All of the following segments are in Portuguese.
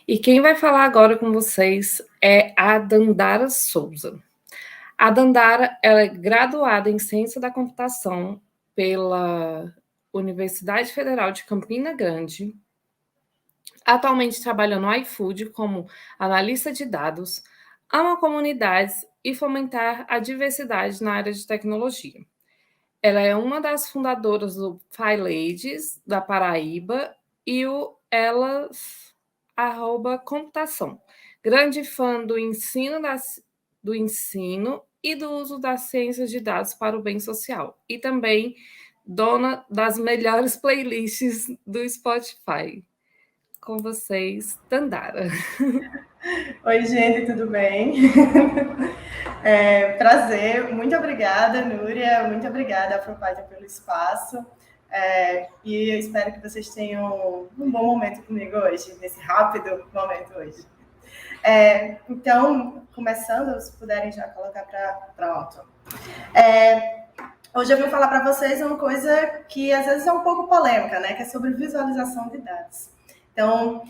E quem vai falar agora com vocês é a Dandara Souza. A Dandara ela é graduada em Ciência da Computação pela Universidade Federal de Campina Grande. Atualmente trabalha no iFood como analista de dados, ama comunidades e fomentar a diversidade na área de tecnologia. Ela é uma das fundadoras do PyLadies da Paraíba e o Elas Computação. Grande fã do ensino e do uso das ciências de dados para o bem social. E também dona das melhores playlists do Spotify. Com vocês, Dandara. Oi, gente, tudo bem? Prazer, muito obrigada, Núria, muito obrigada, Afropátia, pelo espaço. E eu espero que vocês tenham um bom momento comigo hoje, nesse rápido momento hoje. Então, começando, se puderem já colocar para pronto. Hoje eu vim falar para vocês uma coisa que às vezes é um pouco polêmica, né? Que é sobre visualização de dados. Então,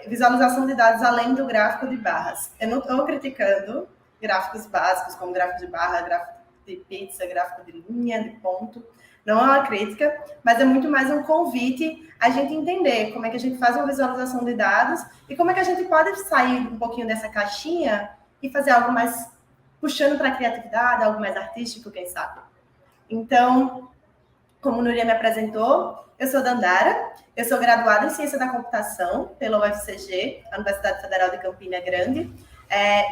visualização de dados além do gráfico de barras. Eu não estou criticando gráficos básicos, como gráfico de barra, gráfico de pizza, gráfico de linha, de ponto. Não é uma crítica, mas é muito mais um convite a gente entender como é que a gente faz uma visualização de dados e como é que a gente pode sair um pouquinho dessa caixinha e fazer algo mais puxando para a criatividade, algo mais artístico, quem sabe. Então, como Núria me apresentou, eu sou Dandara, eu sou graduada em Ciência da Computação pela UFCG, a Universidade Federal de Campina Grande.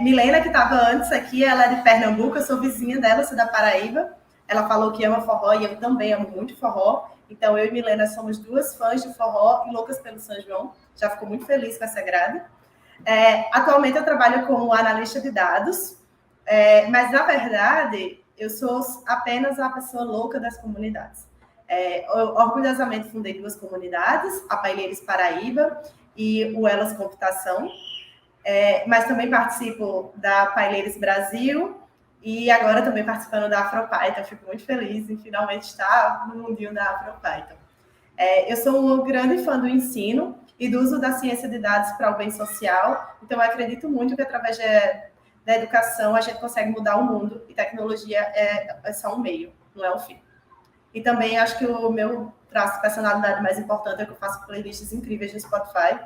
Milena, que estava antes aqui, ela é de Pernambuco, eu sou vizinha dela, sou da Paraíba. Ela falou que ama forró e eu também amo muito forró. Então, eu e Milena somos duas fãs de forró e loucas pelo São João. Já ficou muito feliz com essa grade. Atualmente, eu trabalho como analista de dados, mas, na verdade, eu sou apenas a pessoa louca das comunidades. Eu orgulhosamente fundei duas comunidades, a Paileiros Paraíba e o Elas Computação, mas também participo da Paileiros Brasil e agora também participando da AfroPython. Fico muito feliz em finalmente estar no mundinho da AfroPython. Eu sou um grande fã do ensino e do uso da ciência de dados para o bem social, então eu acredito muito que através da educação a gente consegue mudar o mundo e tecnologia é só um meio, não é um fim. E também acho que o meu traço de personalidade mais importante é que eu faço playlists incríveis no Spotify.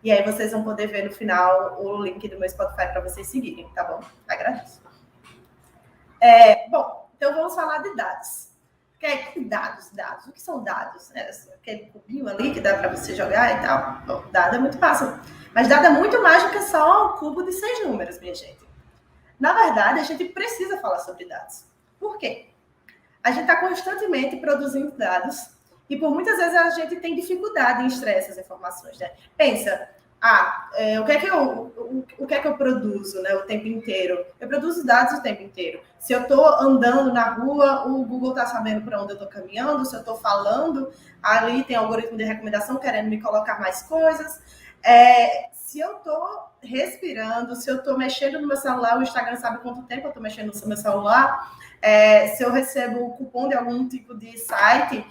E aí vocês vão poder ver no final o link do meu Spotify para vocês seguirem, tá bom? Agradeço. Bom, então vamos falar de dados. Que dados? O que são dados? Aquele cubinho ali que dá para você jogar e tal. Bom, dado é muito fácil. Mas dado é muito mais do que só um cubo de 6 números, minha gente. Na verdade, a gente precisa falar sobre dados. Por quê? A gente está constantemente produzindo dados e por muitas vezes a gente tem dificuldade em extrair essas informações, né? Pensa, o que é que eu produzo, né, o tempo inteiro? Eu produzo dados o tempo inteiro. Se eu estou andando na rua, o Google está sabendo para onde eu estou caminhando. Se eu estou falando, ali tem algoritmo de recomendação querendo me colocar mais coisas. Se eu estou respirando, se eu estou mexendo no meu celular, o Instagram sabe quanto tempo eu estou mexendo no meu celular. Se eu recebo cupom de algum tipo de site,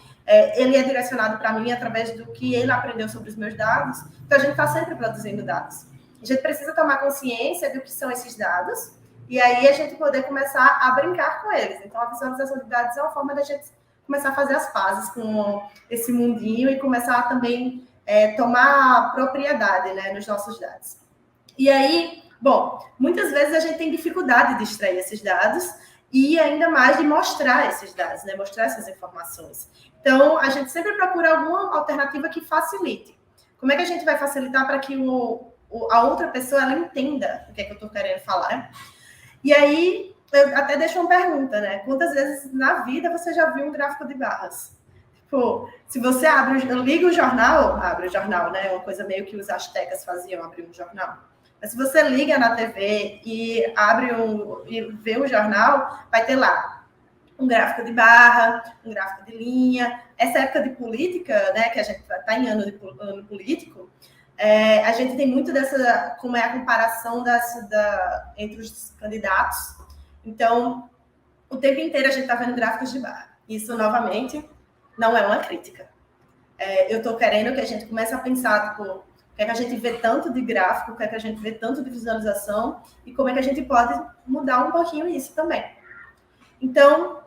ele é direcionado para mim através do que ele aprendeu sobre os meus dados. Então, a gente está sempre produzindo dados. A gente precisa tomar consciência do que são esses dados e aí a gente poder começar a brincar com eles. Então, a visualização de dados é uma forma da gente começar a fazer as pazes com esse mundinho e começar a também tomar propriedade, né, nos nossos dados. E aí, bom, muitas vezes a gente tem dificuldade de extrair esses dados e ainda mais de mostrar esses dados, né? Mostrar essas informações. Então, a gente sempre procura alguma alternativa que facilite. Como é que a gente vai facilitar para que a outra pessoa ela entenda o que é que eu estou querendo falar? E aí, eu até deixo uma pergunta, né? Quantas vezes na vida você já viu um gráfico de barras? Tipo, se você liga o jornal, abre o jornal, né? Uma coisa meio que os astecas faziam, abrir um jornal. Mas se você liga na TV e e vê o jornal, vai ter lá um gráfico de barra, um gráfico de linha. Essa época de política, né, que a gente está em ano político, a gente tem muito dessa, como é a comparação entre os candidatos. Então, o tempo inteiro a gente está vendo gráficos de barra. Isso, novamente, não é uma crítica. Eu estou querendo que a gente comece a pensar, tipo, Por que é que a gente vê tanto de gráfico, por que é que a gente vê tanto de visualização e como é que a gente pode mudar um pouquinho isso também. Então,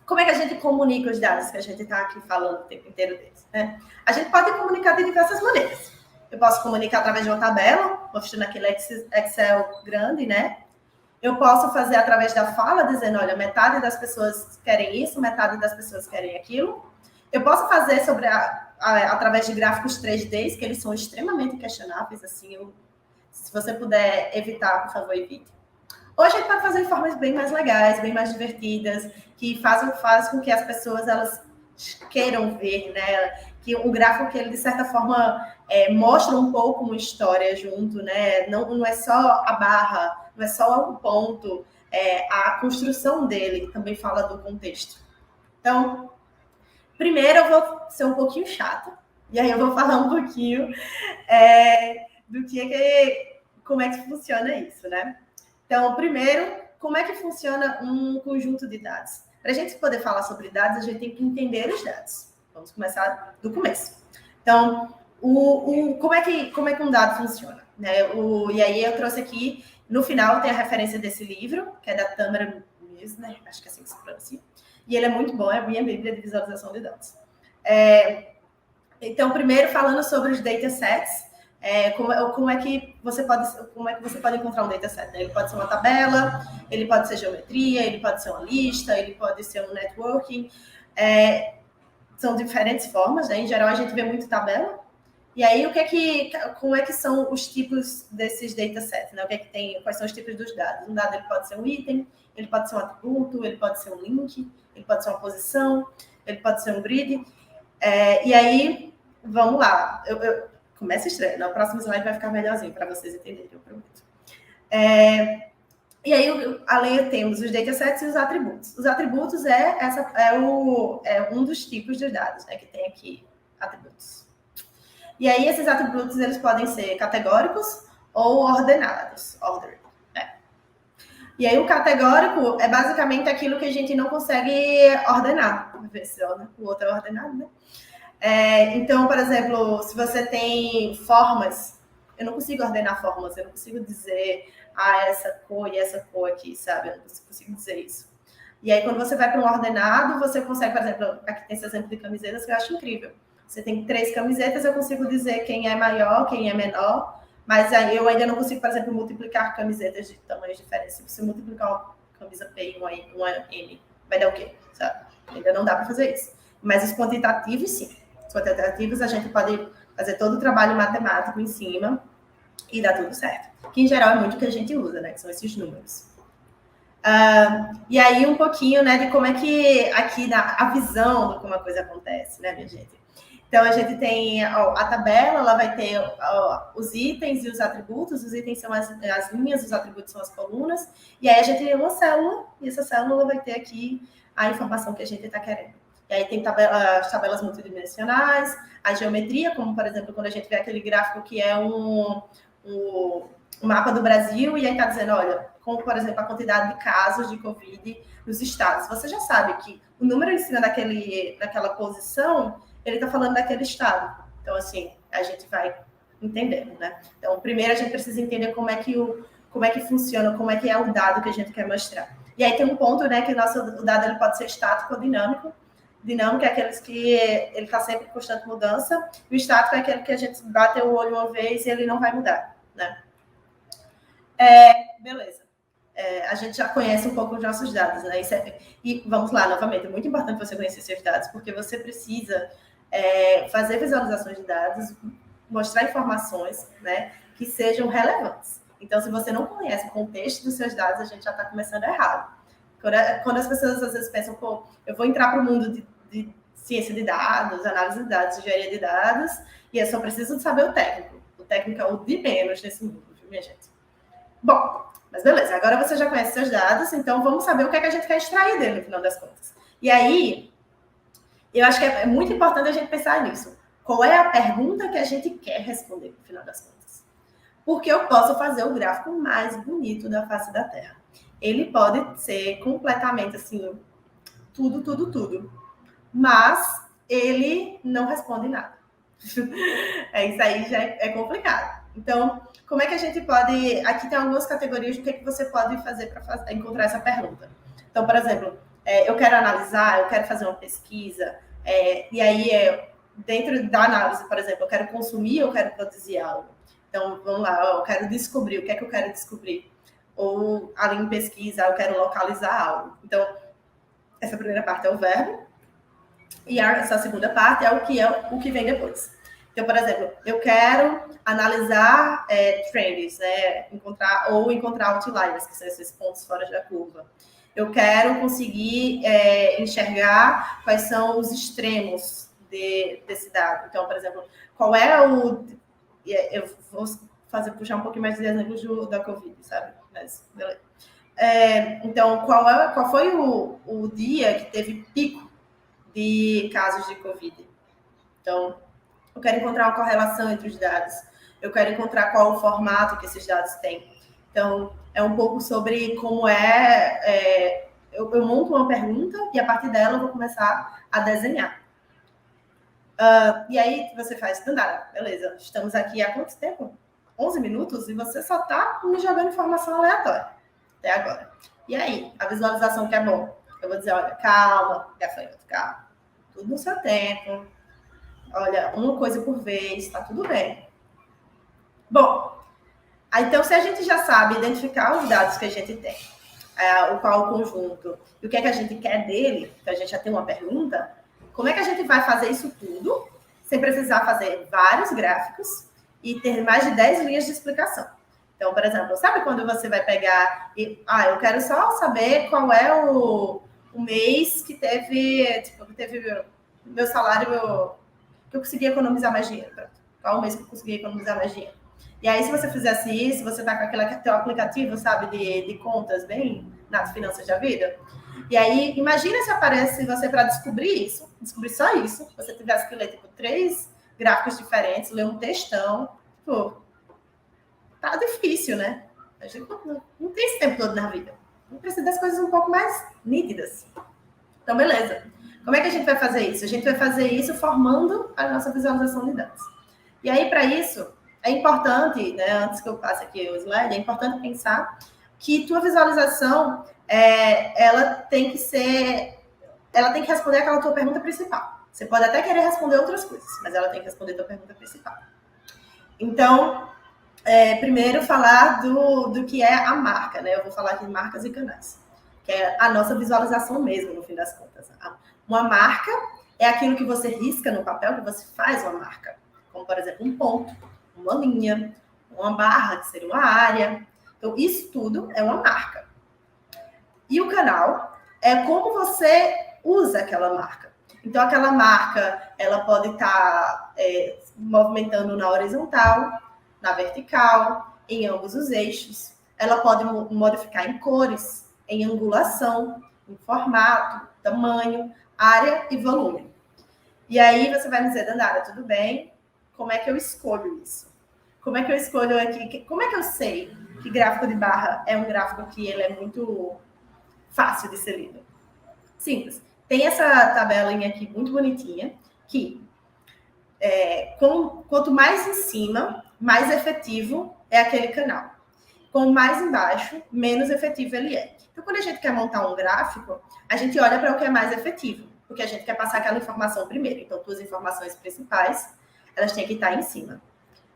como é que a gente comunica os dados que a gente está aqui falando o tempo inteiro deles, né? A gente pode comunicar de diversas maneiras. Eu posso comunicar através de uma tabela, mostrando aquele Excel grande, né? Eu posso fazer através da fala, dizendo, olha, metade das pessoas querem isso, metade das pessoas querem aquilo. Eu posso fazer através de gráficos 3D, que eles são extremamente questionáveis, assim, se você puder evitar, por favor, evite. Ou a gente pode fazer de formas bem mais legais, bem mais divertidas, que fazem com que as pessoas elas queiram ver, né? Que o gráfico que ele, de certa forma, mostra um pouco uma história junto, né? Não é só a barra, não é só o ponto, a construção dele também fala do contexto. Então, primeiro eu vou ser um pouquinho chata, e aí eu vou falar um pouquinho como é que funciona isso, né? Então, primeiro, como é que funciona um conjunto de dados? Para a gente poder falar sobre dados, a gente tem que entender os dados. Vamos começar do começo. Então, como é que um dado funciona? Né? E aí eu trouxe aqui, no final tem a referência desse livro, que é da Tamara Misner, acho que é assim que se pronuncia. E ele é muito bom, é a minha bíblia de visualização de dados. Então, primeiro, falando sobre os datasets, como é que você pode encontrar um dataset? Né? Ele pode ser uma tabela, ele pode ser geometria, ele pode ser uma lista, ele pode ser um networking. São diferentes formas, né? Em geral, a gente vê muito tabela. E aí, como é que são os tipos desses datasets? Né? Quais são os tipos dos dados? Um dado ele pode ser um item, ele pode ser um atributo, ele pode ser um link, ele pode ser uma posição, ele pode ser um grid. E aí, vamos lá. Começa estranho. No próximo slide vai ficar melhorzinho para vocês entenderem, eu prometo. E aí, além temos os datasets e os atributos. Os atributos um dos tipos de dados, né, que tem aqui atributos. E aí, esses atributos eles podem ser categóricos ou ordenados. Ordered. E aí, o categórico é basicamente aquilo que a gente não consegue ordenar. Vamos ver se o outro é ordenado, né? Então, por exemplo, se você tem formas, eu não consigo ordenar formas, eu não consigo dizer essa cor e essa cor aqui, sabe? Eu não consigo dizer isso. E aí, quando você vai para um ordenado, você consegue, por exemplo, aqui tem esse exemplo de camisetas que eu acho incrível. Você tem 3 camisetas, eu consigo dizer quem é maior, quem é menor, mas aí eu ainda não consigo, por exemplo, multiplicar camisetas de tamanhos diferentes. Se você multiplicar uma camisa P e uma M, vai dar o quê? Sabe? Ainda não dá para fazer isso. Mas os quantitativos, sim. Os quantitativos, a gente pode fazer todo o trabalho matemático em cima e dá tudo certo. Que, em geral, é muito o que a gente usa, né? Que são esses números. E aí, um pouquinho, né, de como é que aqui a visão de como a coisa acontece, né, minha gente? Então, a gente tem a tabela, ela vai ter os itens e os atributos. Os itens são as linhas, os atributos são as colunas. E aí, a gente tem uma célula, e essa célula vai ter aqui a informação que a gente está querendo. E aí tem as tabelas multidimensionais, a geometria, como, por exemplo, quando a gente vê aquele gráfico que é um mapa do Brasil, e aí está dizendo, olha, como, por exemplo, a quantidade de casos de Covid nos estados. Você já sabe que o número em cima daquela posição, ele está falando daquele estado. Então, assim, a gente vai entendendo, né? Então, primeiro a gente precisa entender como é que funciona, como é que é o dado que a gente quer mostrar. E aí tem um ponto, né, que o dado ele pode ser estático ou dinâmico. Dinâmico é aqueles que ele está sempre em constante mudança, e o estático é aquele que a gente bate o olho uma vez e ele não vai mudar, né? Beleza. A gente já conhece um pouco os nossos dados, né? E vamos lá, novamente, é muito importante você conhecer seus dados, porque você precisa fazer visualizações de dados, mostrar informações, né, que sejam relevantes. Então, se você não conhece o contexto dos seus dados, a gente já está começando errado. Quando as pessoas às vezes pensam, pô, eu vou entrar para o mundo de ciência de dados, análise de dados, engenharia de dados, e eu só preciso saber o técnico. O técnico é o de menos nesse mundo, viu, minha gente? Bom, mas beleza, agora você já conhece seus dados, então vamos saber o que é que a gente quer extrair dele, no final das contas. E aí, eu acho que é muito importante a gente pensar nisso. Qual é a pergunta que a gente quer responder, no final das contas? Porque eu posso fazer o gráfico mais bonito da face da Terra. Ele pode ser completamente assim, tudo. Mas ele não responde nada. Isso aí já é complicado. Então, como é que a gente pode... Aqui tem algumas categorias do que você pode fazer para encontrar essa pergunta. Então, por exemplo, eu quero analisar, eu quero fazer uma pesquisa, e aí, dentro da análise, por exemplo, eu quero consumir, eu quero produzir algo. Então, vamos lá, eu quero descobrir, o que é que eu quero descobrir? Ou, além de pesquisa, eu quero localizar algo. Então, essa primeira parte é o verbo, e essa segunda parte é o que vem depois. Então, por exemplo, eu quero analisar trends, né? encontrar outliers, que são esses pontos fora da curva. Eu quero conseguir enxergar quais são os extremos desse dado. Então, por exemplo, qual é o... Eu vou puxar um pouquinho mais de exemplos da Covid, sabe? Mas, beleza. Então, qual foi o dia que teve pico de casos de Covid? Então, eu quero encontrar uma correlação entre os dados. Eu quero encontrar qual o formato que esses dados têm. Então, é um pouco sobre como eu monto uma pergunta e a partir dela eu vou começar a desenhar. E aí você faz, Dandara, beleza, estamos aqui há quanto tempo? 11 minutos e você só está me jogando informação aleatória até agora. E aí, a visualização que é bom? Eu vou dizer, olha, calma, gafanhoto, calma. Tudo no seu tempo. Olha, uma coisa por vez, tá tudo bem. Bom, então se a gente já sabe identificar os dados que a gente tem, qual o conjunto, e o que é que a gente quer dele, que a gente já tem uma pergunta, como é que a gente vai fazer isso tudo sem precisar fazer vários gráficos e ter mais de 10 linhas de explicação? Então, por exemplo, sabe quando você vai pegar e... eu quero só saber qual é o mês que teve meu salário, que eu consegui economizar mais dinheiro. Qual o mês que eu consegui economizar mais dinheiro? E aí, se você fizesse isso, você tá com aquele teu aplicativo, sabe, de contas bem nas finanças da vida. E aí, imagina se aparece você para descobrir só isso, você tivesse que ler, 3 gráficos diferentes, ler um textão, tá difícil, né? A gente não tem esse tempo todo na vida. A gente precisa das coisas um pouco mais nítidas. Então, beleza. Como é que a gente vai fazer isso? A gente vai fazer isso formando a nossa visualização de dados. E aí, para isso, é importante, né, antes que eu passe aqui o slide, é importante pensar que tua visualização, ela tem que responder aquela tua pergunta principal. Você pode até querer responder outras coisas, mas ela tem que responder tua pergunta principal. Então, primeiro falar do que é a marca, né? Eu vou falar aqui de marcas e canais, que é a nossa visualização mesmo, no fim das contas. Uma marca é aquilo que você risca no papel, que você faz uma marca. Como, por exemplo, um ponto, uma linha, uma barra, que seria uma área. Então, isso tudo é uma marca. E o canal é como você usa aquela marca. Então, aquela marca, ela pode estar movimentando na horizontal, na vertical, em ambos os eixos. Ela pode modificar em cores, em angulação, em formato, tamanho, área e volume. E aí você vai me dizer, Dandara, tudo bem? Como é que eu escolho isso? Como é que eu escolho aqui? Como é que eu sei que gráfico de barra é um gráfico que ele é muito fácil de ser lido? Simples. Tem essa tabelinha aqui muito bonitinha, que quanto mais em cima, mais efetivo é aquele canal. Quanto mais embaixo, menos efetivo ele é. Então, quando a gente quer montar um gráfico, a gente olha para o que é mais efetivo, porque a gente quer passar aquela informação primeiro. Então, tuas informações principais, elas têm que estar em cima.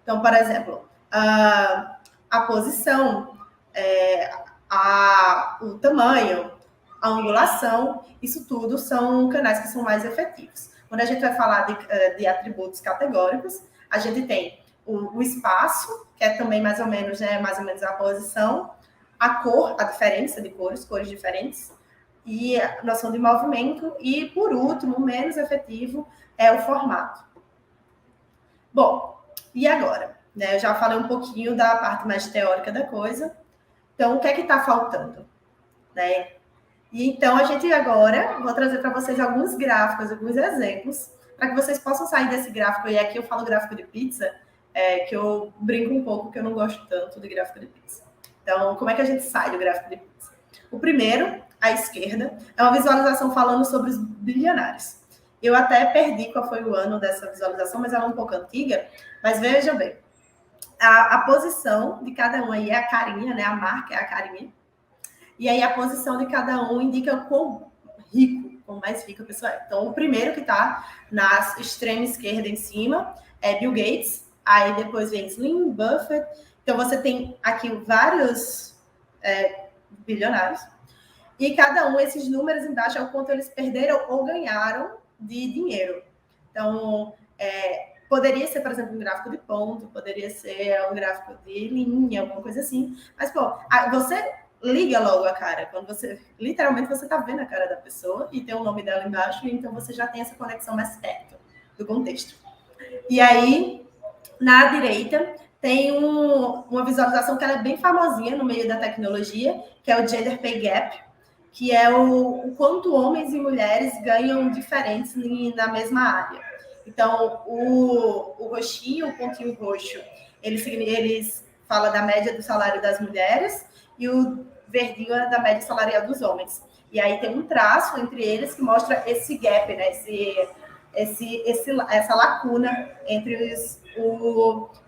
Então, por exemplo, a posição, o tamanho, a angulação, isso tudo são canais que são mais efetivos. Quando a gente vai falar de atributos categóricos, a gente tem o espaço, que é também mais ou menos a posição, a cor, a diferença de cores diferentes, e a noção de movimento, e, por último, o menos efetivo é o formato. Bom, e agora? Eu já falei um pouquinho da parte mais teórica da coisa. Então, o que é que está faltando? E então, a gente agora, vou trazer para vocês alguns gráficos, alguns exemplos, para que vocês possam sair desse gráfico. E aqui eu falo gráfico de pizza, que eu brinco um pouco, que eu não gosto tanto de gráfico de pizza. Então, como é que a gente sai do gráfico de pizza? O primeiro, à esquerda, é uma visualização falando sobre os bilionários. Eu até perdi qual foi o ano dessa visualização, mas ela é um pouco antiga. Mas veja bem, a posição de cada um aí é a carinha, né? A marca é a carinha. E aí a posição de cada um indica quão rico, quão mais rico a pessoa é. Então, o primeiro que está na extrema esquerda em cima é Bill Gates. Aí depois vem Slim, Buffett. Então, você tem aqui vários bilionários. E cada um, esses números embaixo, é o quanto eles perderam ou ganharam de dinheiro. Então, poderia ser, por exemplo, um gráfico de ponto, poderia ser um gráfico de linha, alguma coisa assim. Mas, pô, você liga logo a cara. Quando você, literalmente, você tá vendo a cara da pessoa e tem o nome dela embaixo, então você já tem essa conexão mais perto do contexto. E aí, na direita, tem uma visualização que ela é bem famosinha no meio da tecnologia, que é o Gender Pay Gap, que é o quanto homens e mulheres ganham diferentes na mesma área. Então, o roxinho, o pontinho roxo, eles falam da média do salário das mulheres e o verdinho é da média salarial dos homens. E aí tem um traço entre eles que mostra esse gap, né? Essa lacuna entre os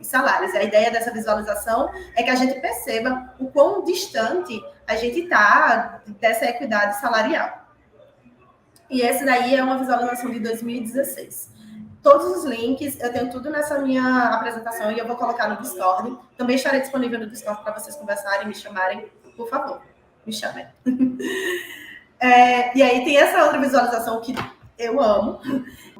salários. A ideia dessa visualização é que a gente perceba o quão distante a gente está dessa equidade salarial. E essa daí é uma visualização de 2016. Todos os links, eu tenho tudo nessa minha apresentação e eu vou colocar no Discord. Também estarei disponível no Discord para vocês conversarem, me chamarem. Por favor, me chamem. E aí tem essa outra visualização que eu amo.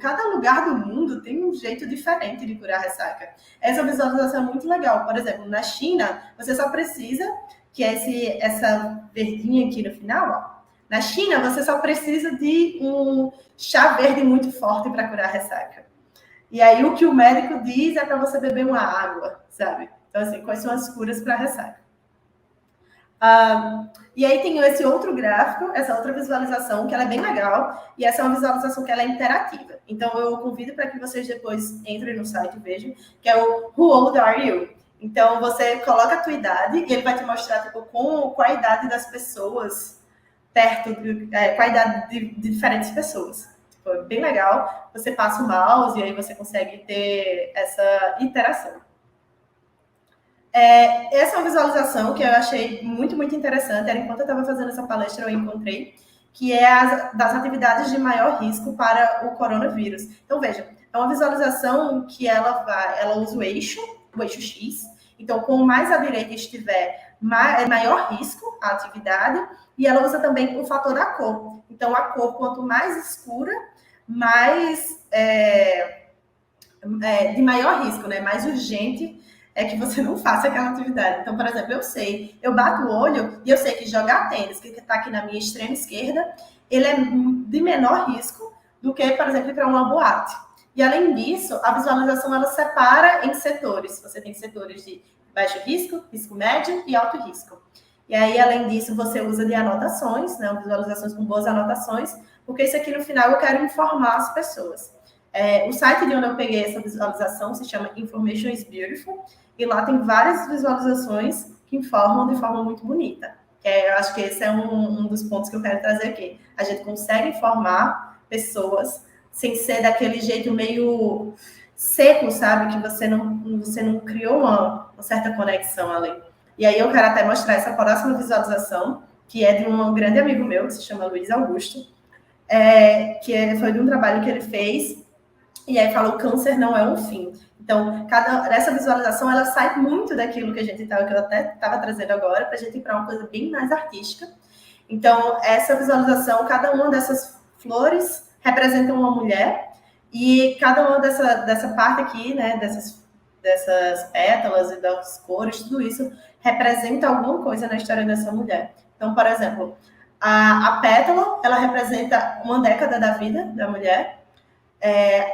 Cada lugar do mundo tem um jeito diferente de curar ressaca. Essa visualização é muito legal. Por exemplo, na China, você só precisa, que é essa verdinha aqui no final, ó. Na China, você só precisa de um chá verde muito forte para curar ressaca. E aí, o que o médico diz é para você beber uma água, sabe? Então, assim, quais são as curas para ressaca? E aí tem esse outro gráfico, essa outra visualização, que ela é bem legal, e essa é uma visualização que ela é interativa. Então, eu convido para que vocês depois entrem no site e vejam, que é o Who Old Are You? Então, você coloca a tua idade e ele vai te mostrar tipo, qual a idade das pessoas perto, qual a idade de diferentes pessoas. Tipo, é bem legal. Você passa o mouse e aí você consegue ter essa interação. Essa é uma visualização que eu achei muito, muito interessante. Era enquanto eu estava fazendo essa palestra, eu encontrei, que é das atividades de maior risco para o coronavírus. Então, veja, é uma visualização que ela usa o eixo X. Então, quanto mais à direita estiver, maior risco a atividade. E ela usa também o fator da cor. Então, a cor, quanto mais escura, mais de maior risco, né? Mais urgente é que você não faça aquela atividade. Então, por exemplo, eu bato o olho e eu sei que jogar tênis, que está aqui na minha extrema esquerda, ele é de menor risco do que, por exemplo, ir para uma boate. E, além disso, a visualização, ela separa em setores. Você tem setores de baixo risco, risco médio e alto risco. E aí, além disso, você usa de anotações, né? Visualizações com boas anotações, porque isso aqui, no final, eu quero informar as pessoas. O site de onde eu peguei essa visualização se chama Information is Beautiful, e lá tem várias visualizações que informam de forma muito bonita. Eu acho que esse é um dos pontos que eu quero trazer aqui. A gente consegue informar pessoas sem ser daquele jeito meio seco, sabe? Que você não criou uma certa conexão ali. E aí eu quero até mostrar essa próxima visualização, que é de um grande amigo meu, que se chama Luiz Augusto, que foi de um trabalho que ele fez, e aí falou: câncer não é um fim. Então, essa visualização, ela sai muito daquilo que que eu até estava trazendo agora, para a gente ir para uma coisa bem mais artística. Então, essa visualização, cada uma dessas flores representa uma mulher, e cada uma dessa parte aqui, né, dessas pétalas e das cores, tudo isso representa alguma coisa na história dessa mulher. Então, por exemplo, a pétala, ela representa uma década da vida da mulher.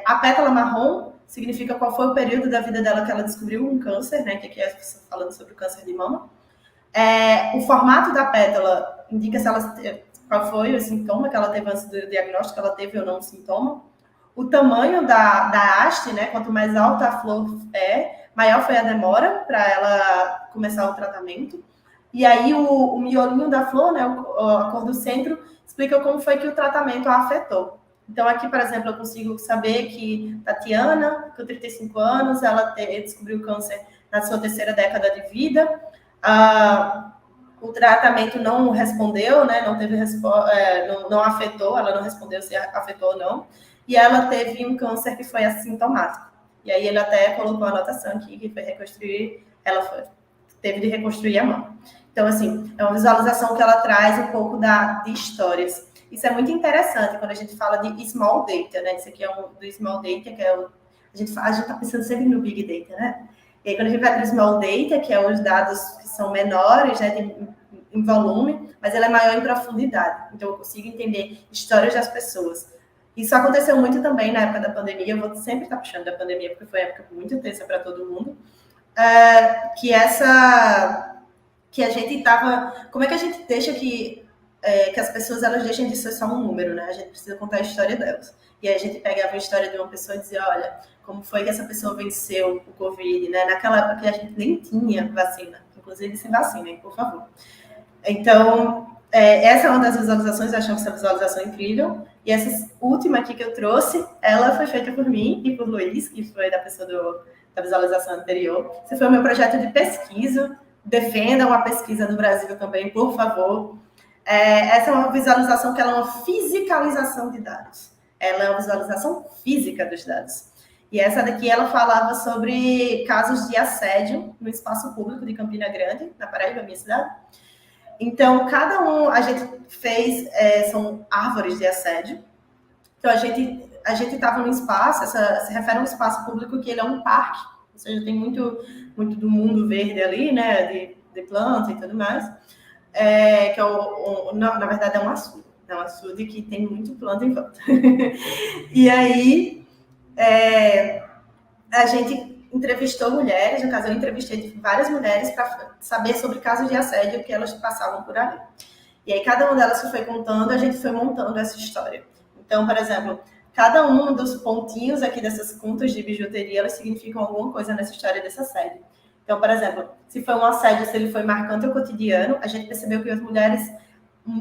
A pétala marrom significa qual foi o período da vida dela que ela descobriu um câncer, né? Que aqui é falando sobre o câncer de mama. O formato da pétala indica qual foi o sintoma que ela teve antes do diagnóstico, ela teve ou não um sintoma. O tamanho da haste, né? Quanto mais alta a flor maior foi a demora para ela começar o tratamento. E aí o miolinho da flor, né? A cor do centro, explica como foi que o tratamento a afetou. Então, aqui, por exemplo, eu consigo saber que Tatiana, com 35 anos, ela descobriu câncer na sua terceira década de vida. O tratamento não respondeu, né? Não teve não afetou, ela não respondeu se afetou ou não. E ela teve um câncer que foi assintomático. E aí ele até colocou a anotação aqui, que foi reconstruir, teve de reconstruir a mão. Então, assim, é uma visualização que ela traz um pouco de histórias. Isso é muito interessante quando a gente fala de small data, né? Isso aqui é do small data, que é a gente está pensando sempre no big data, né? E aí, quando a gente vai para o small data, que é os dados que são menores, né, em volume, mas ela é maior em profundidade. Então, eu consigo entender histórias das pessoas. Isso aconteceu muito também na época da pandemia. Eu vou sempre estar puxando da pandemia, porque foi uma época muito tensa para todo mundo. Que a gente estava... Como é que a gente deixa que as pessoas elas deixem de ser só um número, né? A gente precisa contar a história delas. E aí a gente pegava a história de uma pessoa e dizia, olha, como foi que essa pessoa venceu o Covid, né? Naquela época que a gente nem tinha vacina. Inclusive, se vacinem, por favor. Então, essa é uma das visualizações, eu acho essa visualização incrível. E essa última aqui que eu trouxe, ela foi feita por mim e por Luiz, que foi da pessoa da visualização anterior. Esse foi o meu projeto de pesquisa. Defendam a pesquisa no Brasil também, por favor. Essa é uma visualização que ela é uma fisicalização de dados. Ela é uma visualização física dos dados. E essa daqui, ela falava sobre casos de assédio no espaço público de Campina Grande, na Paraíba, minha cidade. Então, cada um, a gente fez, são árvores de assédio. Então, a gente estava num espaço, se refere a um espaço público que ele é um parque, ou seja, tem muito do mundo verde ali, né, de planta e tudo mais, que na verdade é um açude que tem muito planta em volta. E aí, a gente entrevistou mulheres, no caso eu entrevistei várias mulheres para saber sobre casos de assédio que elas passavam por ali. E aí cada uma delas que foi contando, a gente foi montando essa história. Então, por exemplo, cada um dos pontinhos aqui dessas contas de bijuteria, elas significam alguma coisa nessa história desse assédio. Então, por exemplo, se foi um assédio, se ele foi marcante ou cotidiano, a gente percebeu que as mulheres,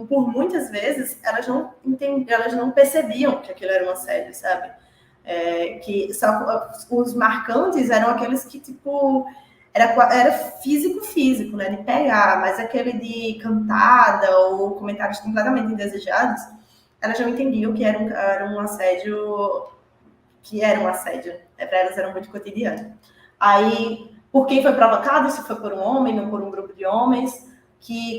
por muitas vezes, elas não percebiam que aquilo era um assédio, sabe? Que só os marcantes eram aqueles que, tipo, era físico, né, de pegar, mas aquele de cantada ou comentários completamente indesejados, elas não entendiam que era um assédio, para elas era muito cotidiano. Aí, por quem foi provocado, se foi por um homem ou por um grupo de homens,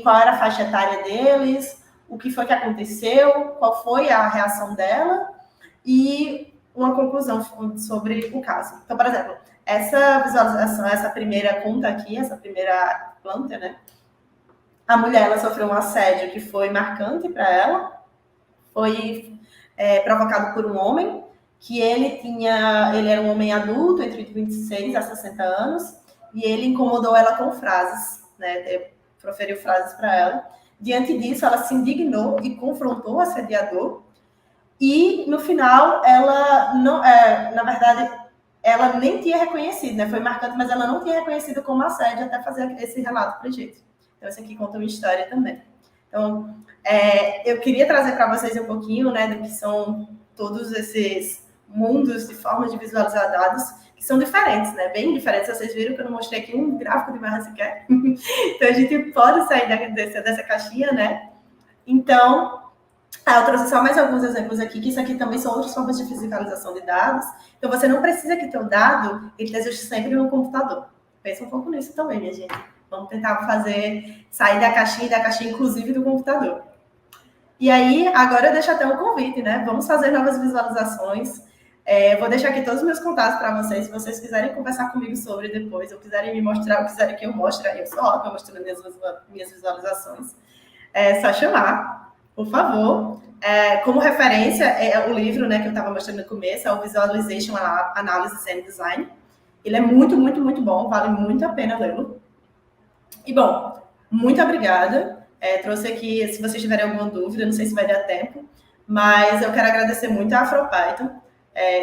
qual era a faixa etária deles, o que foi que aconteceu, qual foi a reação dela, e uma conclusão sobre o caso. Então, por exemplo, essa visualização, essa primeira conta aqui, essa primeira planta, né? A mulher, ela sofreu um assédio que foi marcante para ela, foi provocado por um homem, que ele era um homem adulto, entre 26 a 60 anos, e ele incomodou ela com frases, né? Proferiu frases para ela. Diante disso, ela se indignou e confrontou o assediador. E, no final, ela não, na verdade, ela nem tinha reconhecido, né? Foi marcante, mas ela não tinha reconhecido como assédio até fazer esse relato para a gente. Então, esse aqui conta uma história também. Então, eu queria trazer para vocês um pouquinho, né, do que são todos esses mundos de formas de visualizar dados, que são diferentes, né? Bem diferentes. Vocês viram que eu não mostrei aqui um gráfico de barra sequer. Então, a gente pode sair dessa caixinha, né? Então, eu trouxe só mais alguns exemplos aqui, que isso aqui também são outras formas de fiscalização de dados. Então, você não precisa que teu dado ele esteja sempre no computador. Pensa um pouco nisso também, minha gente. Vamos tentar sair da caixinha, inclusive do computador. E aí, agora eu deixo até um convite, né? Vamos fazer novas visualizações. Vou deixar aqui todos os meus contatos para vocês. Se vocês quiserem conversar comigo sobre depois, ou quiserem me mostrar, ou quiserem que eu mostre, eu sou ótima mostrando minhas visualizações. É só chamar, por favor. Como referência, o livro, né, que eu estava mostrando no começo, é o Visualization Analysis and Design. Ele é muito, muito, muito bom, vale muito a pena lê-lo. E, bom, muito obrigada. Trouxe aqui, se vocês tiverem alguma dúvida, não sei se vai dar tempo, mas eu quero agradecer muito a AfroPython,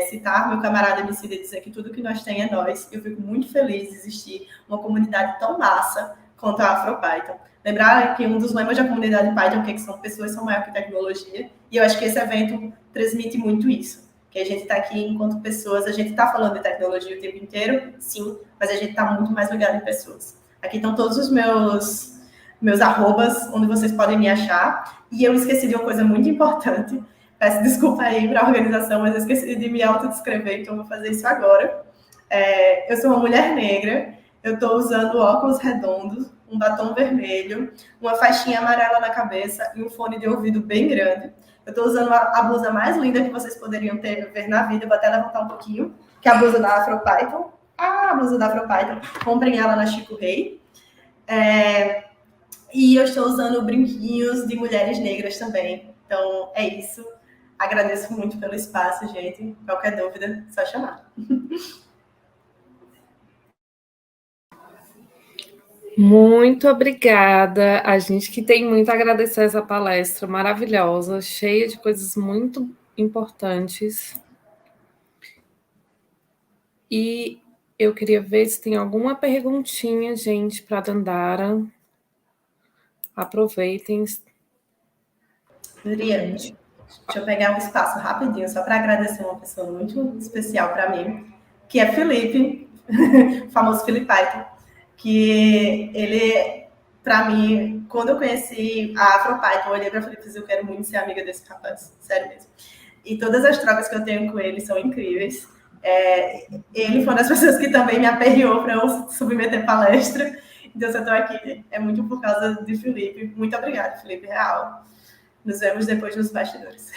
citar meu camarada Emicida e dizer que tudo que nós temos é nós. Eu fico muito feliz de existir uma comunidade tão massa, quanto a AfroPython. Lembrar que um dos lemas da comunidade Python é que são pessoas são maior que tecnologia, e eu acho que esse evento transmite muito isso. Que a gente está aqui enquanto pessoas, a gente está falando de tecnologia o tempo inteiro, sim, mas a gente está muito mais ligado em pessoas. Aqui estão todos os meus arrobas, onde vocês podem me achar. E eu esqueci de uma coisa muito importante. Peço desculpa aí para a organização, mas eu esqueci de me autodescrever, então vou fazer isso agora. Eu sou uma mulher negra, eu estou usando óculos redondos, um batom vermelho, uma faixinha amarela na cabeça e um fone de ouvido bem grande. Eu estou usando a blusa mais linda que vocês poderiam ver na vida, vou até levantar um pouquinho, que é a blusa da AfroPython. A blusa da AfroPython, comprem ela na Chico Rei. E eu estou usando brinquinhos de mulheres negras também. Então, é isso. Agradeço muito pelo espaço, gente. Qualquer dúvida, só chamar. Muito obrigada. A gente que tem muito a agradecer essa palestra maravilhosa, cheia de coisas muito importantes. E eu queria ver se tem alguma perguntinha, gente, para a Dandara. Aproveitem. Adriane, deixa eu pegar um espaço rapidinho, só para agradecer uma pessoa muito especial para mim, que é Felipe, o famoso Felipe Python, que ele, para mim, quando eu conheci a AfroPython, eu olhei para Felipe e disse, eu quero muito ser amiga desse rapaz, sério mesmo. E todas as trocas que eu tenho com ele são incríveis. Ele foi uma das pessoas que também me aperreou para eu submeter palestra. Então, se eu estou aqui, é muito por causa de Felipe. Muito obrigada, Felipe, real. Nos vemos depois nos bastidores.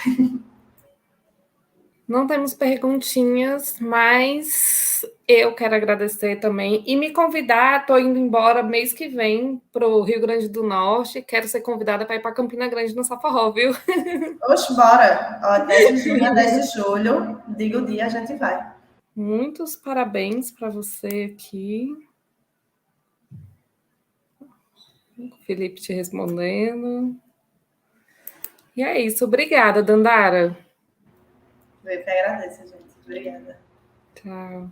Não temos perguntinhas, mas eu quero agradecer também e me convidar. Estou indo embora mês que vem para o Rio Grande do Norte. Quero ser convidada para ir para Campina Grande no Saforró, viu? Oxe, bora. Ó, 10 de junho a 10 de julho. Diga o dia, a gente vai. Muitos parabéns para você aqui. O Felipe te respondendo. E é isso. Obrigada, Dandara. Eu que agradeço, gente. Obrigada. Tchau.